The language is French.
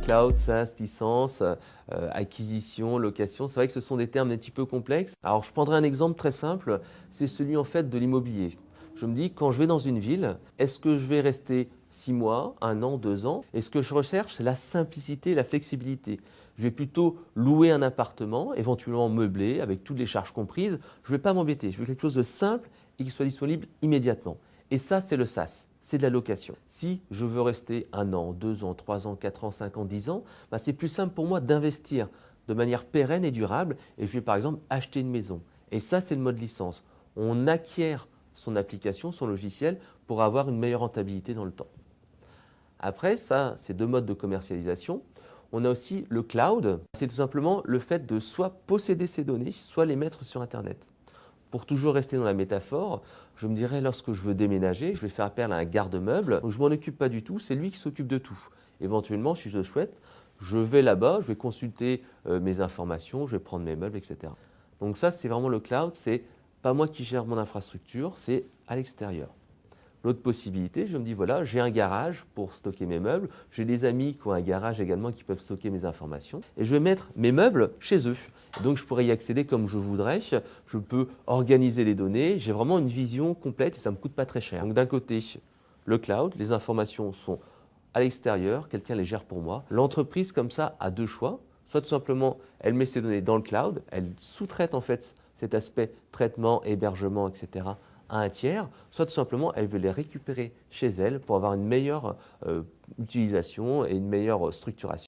Cloud, SaaS, licence, acquisition, location, c'est vrai que ce sont des termes un petit peu complexes. Alors je prendrai un exemple très simple, c'est celui en fait de l'immobilier. Je me dis, quand je vais dans une ville, est-ce que je vais rester 6 mois, 1 an, 2 ans? Et ce que je recherche, c'est la simplicité, la flexibilité. Je vais plutôt louer un appartement, éventuellement meublé, avec toutes les charges comprises. Je ne vais pas m'embêter, je veux quelque chose de simple et qui soit disponible immédiatement. Et ça, c'est le SaaS, c'est de la location. Si je veux rester 1 an, 2 ans, 3 ans, 4 ans, 5 ans, 10 ans, c'est plus simple pour moi d'investir de manière pérenne et durable et je vais par exemple acheter une maison. Et ça, c'est le mode licence. On acquiert son application, son logiciel pour avoir une meilleure rentabilité dans le temps. Après, ça, c'est 2 modes de commercialisation. On a aussi le cloud. C'est tout simplement le fait de soit posséder ces données, soit les mettre sur Internet. Pour toujours rester dans la métaphore, je me dirais lorsque je veux déménager, je vais faire appel à un garde-meuble. Je ne m'en occupe pas du tout, c'est lui qui s'occupe de tout. Éventuellement, si je le souhaite, je vais là-bas, je vais consulter mes informations, je vais prendre mes meubles, etc. Donc ça, c'est vraiment le cloud, c'est pas moi qui gère mon infrastructure, c'est à l'extérieur. L'autre possibilité, je me dis voilà, j'ai un garage pour stocker mes meubles, j'ai des amis qui ont un garage également qui peuvent stocker mes informations et je vais mettre mes meubles chez eux. Et donc je pourrais y accéder comme je voudrais, je peux organiser les données, j'ai vraiment une vision complète et ça ne me coûte pas très cher. Donc d'un côté, le cloud, les informations sont à l'extérieur, quelqu'un les gère pour moi. L'entreprise comme ça a 2 choix, soit tout simplement elle met ses données dans le cloud, elle sous-traite en fait cet aspect traitement, hébergement, etc. à un tiers, soit tout simplement elle veut les récupérer chez elle pour avoir une meilleure utilisation et une meilleure structuration.